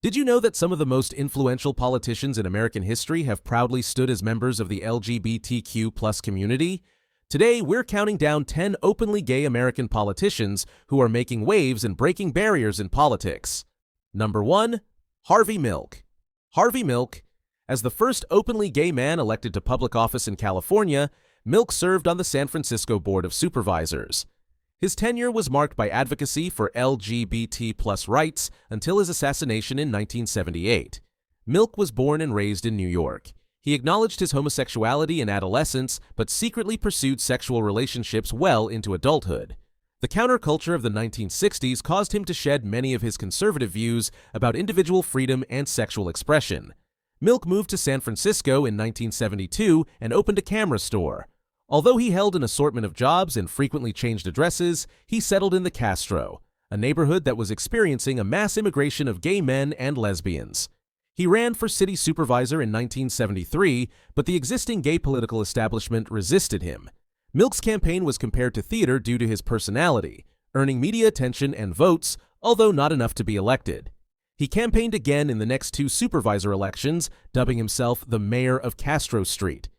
Did you know that some of the most influential politicians in American history have proudly stood as members of the LGBTQ community? Today, we're counting down 10 openly gay American politicians who are making waves and breaking barriers in politics. Number 1. Harvey Milk. Harvey Milk. As the first openly gay man elected to public office in California, Milk served on the San Francisco Board of Supervisors. His tenure was marked by advocacy for LGBT+ rights until his assassination in 1978. Milk was born and raised in New York. He acknowledged his homosexuality in adolescence, but secretly pursued sexual relationships well into adulthood. The counterculture of the 1960s caused him to shed many of his conservative views about individual freedom and sexual expression. Milk moved to San Francisco in 1972 and opened a camera store. Although he held an assortment of jobs and frequently changed addresses, he settled in the Castro, a neighborhood that was experiencing a mass immigration of gay men and lesbians. He ran for city supervisor in 1973, but the existing gay political establishment resisted him. Milk's campaign was compared to theater due to his personality, earning media attention and votes, although not enough to be elected. He campaigned again in the next two supervisor elections, dubbing himself the mayor of Castro Street.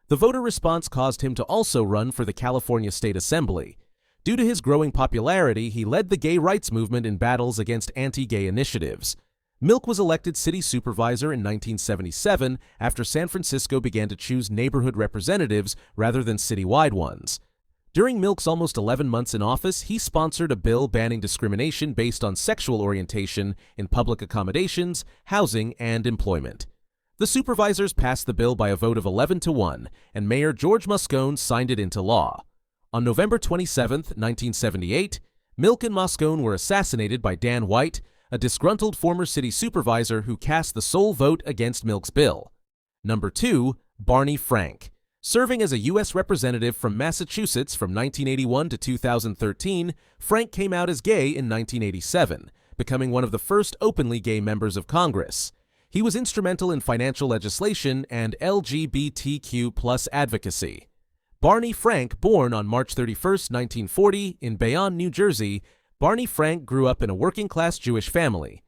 The voter response caused him to also run for the California State Assembly. Due to his growing popularity, he led the gay rights movement in battles against anti-gay initiatives. Milk was elected city supervisor in 1977 after San Francisco began to choose neighborhood representatives rather than citywide ones. During Milk's almost 11 months in office, he sponsored a bill banning discrimination based on sexual orientation in public accommodations, housing, and employment. The supervisors passed the bill by a vote of 11-1, and Mayor George Moscone signed it into law. On November 27, 1978, Milk and Moscone were assassinated by Dan White, a disgruntled former city supervisor who cast the sole vote against Milk's bill. Number 2. Barney Frank. Serving as a U.S. representative from Massachusetts from 1981 to 2013, Frank came out as gay in 1987, becoming one of the first openly gay members of Congress. He was instrumental in financial legislation and LGBTQ+ advocacy. Barney Frank, born on March 31, 1940, in Bayonne, New Jersey, Barney Frank grew up in a working-class Jewish family.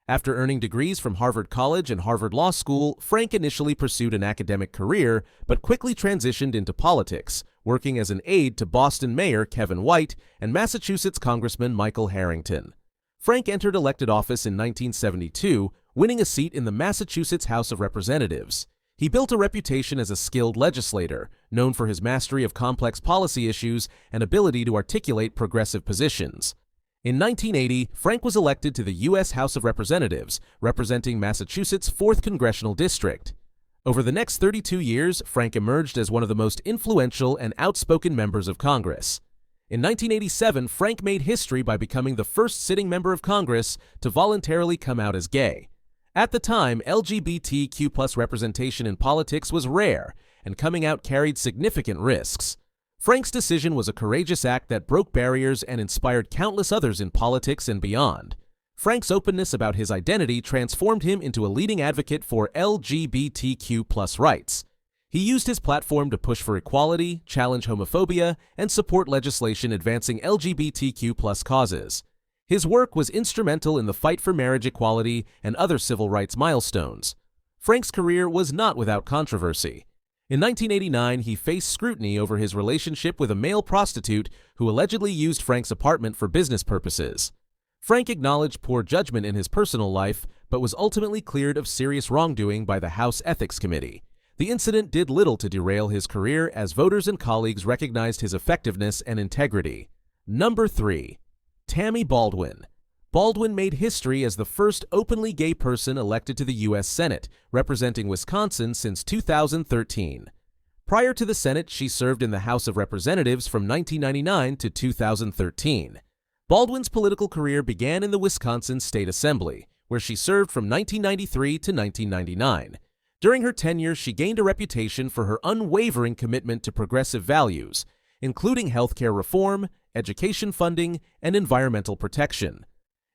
After earning degrees from Harvard College and Harvard Law School, Frank initially pursued an academic career, but quickly transitioned into politics, working as an aide to Boston Mayor Kevin White and Massachusetts Congressman Michael Harrington. Frank entered elected office in 1972, winning a seat in the Massachusetts House of Representatives. He built a reputation as a skilled legislator, known for his mastery of complex policy issues and ability to articulate progressive positions. In 1980, Frank was elected to the U.S. House of Representatives, representing Massachusetts' 4th Congressional District. Over the next 32 years, Frank emerged as one of the most influential and outspoken members of Congress. In 1987, Frank made history by becoming the first sitting member of Congress to voluntarily come out as gay. At the time, LGBTQ+ representation in politics was rare, and coming out carried significant risks. Frank's decision was a courageous act that broke barriers and inspired countless others in politics and beyond. Frank's openness about his identity transformed him into a leading advocate for LGBTQ+ rights. He used his platform to push for equality, challenge homophobia, and support legislation advancing LGBTQ+ causes. His work was instrumental in the fight for marriage equality and other civil rights milestones. Frank's career was not without controversy. In 1989, he faced scrutiny over his relationship with a male prostitute who allegedly used Frank's apartment for business purposes. Frank acknowledged poor judgment in his personal life, but was ultimately cleared of serious wrongdoing by the House Ethics Committee. The incident did little to derail his career as voters and colleagues recognized his effectiveness and integrity. Number 3. Tammy Baldwin. Baldwin made history as the first openly gay person elected to the U.S. Senate, representing Wisconsin since 2013. Prior to the Senate, she served in the House of Representatives from 1999 to 2013. Baldwin's political career began in the Wisconsin State Assembly, where she served from 1993 to 1999. During her tenure, she gained a reputation for her unwavering commitment to progressive values, including healthcare reform, education funding, and environmental protection.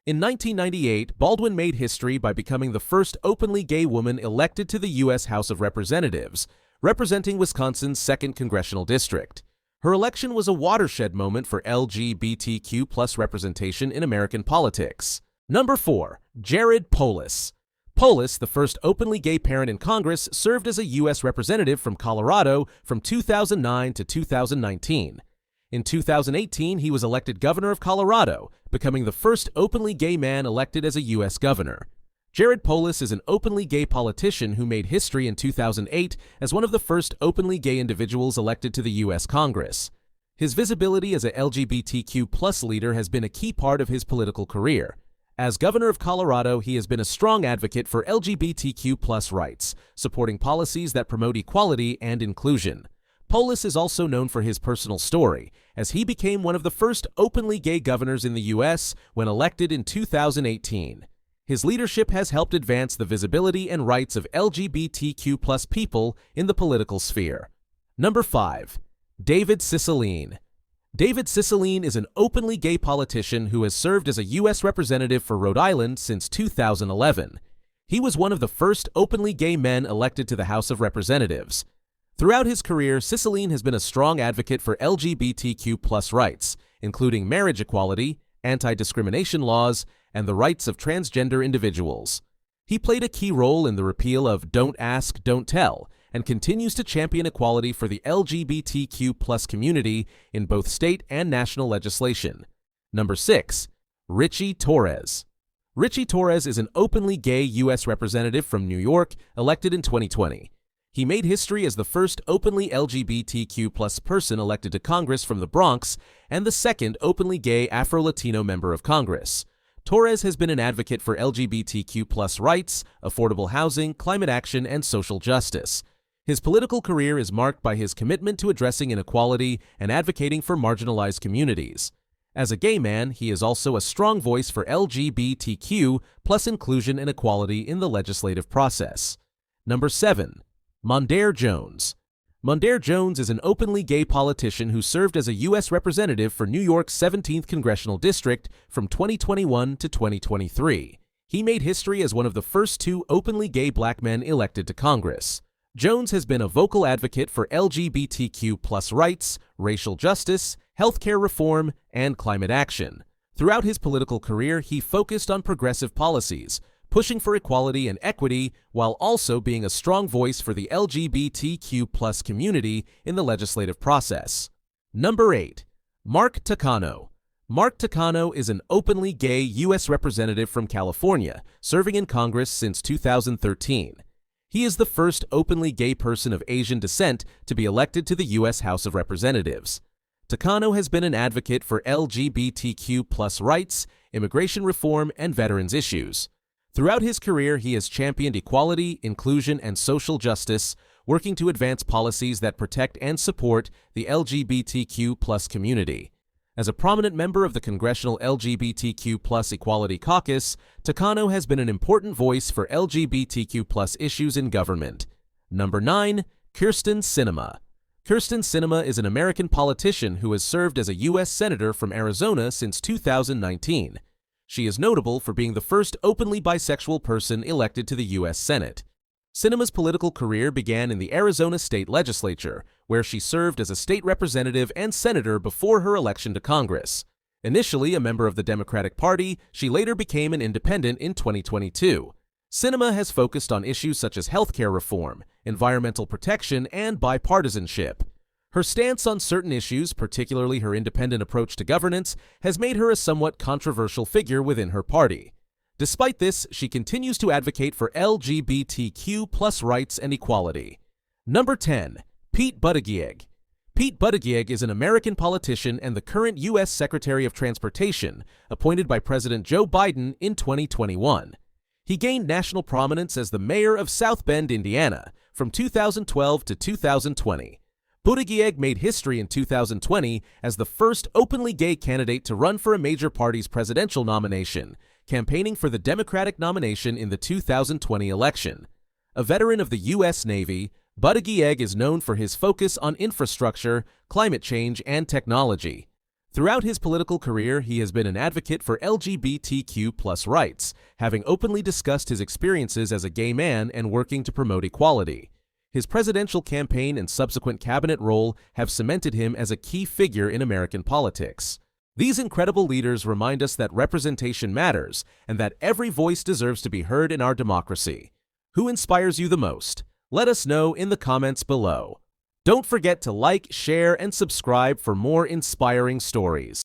In 1998, Baldwin made history by becoming the first openly gay woman elected to the U.S. House of Representatives, representing Wisconsin's 2nd Congressional District. Her election was a watershed moment for LGBTQ+ representation in American politics. Number 4. Jared Polis. Polis, the first openly gay parent in Congress, served as a U.S. representative from Colorado from 2009 to 2019. In 2018, he was elected governor of Colorado, becoming the first openly gay man elected as a U.S. governor. Jared Polis is an openly gay politician who made history in 2008 as one of the first openly gay individuals elected to the U.S. Congress. His visibility as a LGBTQ+ leader has been a key part of his political career. As governor of Colorado, he has been a strong advocate for LGBTQ+ rights, supporting policies that promote equality and inclusion. Polis is also known for his personal story, as he became one of the first openly gay governors in the U.S. when elected in 2018. His leadership has helped advance the visibility and rights of LGBTQ+ people in the political sphere. Number 5. David Cicilline. David Cicilline is an openly gay politician who has served as a U.S. representative for Rhode Island since 2011. He was one of the first openly gay men elected to the House of Representatives. Throughout his career, Cicilline has been a strong advocate for LGBTQ+ rights, including marriage equality, anti-discrimination laws, and the rights of transgender individuals. He played a key role in the repeal of Don't Ask, Don't Tell, and continues to champion equality for the LGBTQ+ community in both state and national legislation. Number 6. Richie Torres. Richie Torres is an openly gay U.S. representative from New York, elected in 2020. He made history as the first openly LGBTQ+ person elected to Congress from the Bronx and the second openly gay Afro-Latino member of Congress. Torres has been an advocate for LGBTQ+ rights, affordable housing, climate action, and social justice. His political career is marked by his commitment to addressing inequality and advocating for marginalized communities. As a gay man, he is also a strong voice for LGBTQ+ inclusion and equality in the legislative process. Number 7. Mondaire Jones. Mondaire Jones is an openly gay politician who served as a U.S. representative for New York's 17th Congressional District from 2021 to 2023. He made history as one of the first 2 openly gay black men elected to Congress. Jones has been a vocal advocate for LGBTQ+ rights, racial justice, healthcare reform, and climate action. Throughout his political career, he focused on progressive policies, pushing for equality and equity while also being a strong voice for the LGBTQ+ community in the legislative process. Number 8. Mark Takano. Mark Takano is an openly gay U.S. representative from California, serving in Congress since 2013. He is the first openly gay person of Asian descent to be elected to the U.S. House of Representatives. Takano has been an advocate for LGBTQ+ rights, immigration reform, and veterans issues. Throughout his career, he has championed equality, inclusion, and social justice, working to advance policies that protect and support the LGBTQ+ community. As a prominent member of the Congressional LGBTQ+ Equality Caucus, Takano has been an important voice for LGBTQ+ issues in government. Number 9. Kyrsten Sinema. Kyrsten Sinema is an American politician who has served as a U.S. Senator from Arizona since 2019. She is notable for being the first openly bisexual person elected to the U.S. Senate. Sinema's political career began in the Arizona State Legislature, where she served as a state representative and senator before her election to Congress. Initially a member of the Democratic Party, she later became an independent in 2022. Sinema has focused on issues such as healthcare reform, environmental protection, and bipartisanship. Her stance on certain issues, particularly her independent approach to governance, has made her a somewhat controversial figure within her party. Despite this, she continues to advocate for LGBTQ+ rights and equality. Number 10. Pete Buttigieg. Pete Buttigieg is an American politician and the current U.S. Secretary of Transportation, appointed by President Joe Biden in 2021. He gained national prominence as the mayor of South Bend, Indiana, from 2012 to 2020. Buttigieg made history in 2020 as the first openly gay candidate to run for a major party's presidential nomination, campaigning for the Democratic nomination in the 2020 election. A veteran of the U.S. Navy, Buttigieg is known for his focus on infrastructure, climate change, and technology. Throughout his political career, he has been an advocate for LGBTQ+ rights, having openly discussed his experiences as a gay man and working to promote equality. His presidential campaign and subsequent cabinet role have cemented him as a key figure in American politics. These incredible leaders remind us that representation matters and that every voice deserves to be heard in our democracy. Who inspires you the most? Let us know in the comments below. Don't forget to like, share, and subscribe for more inspiring stories.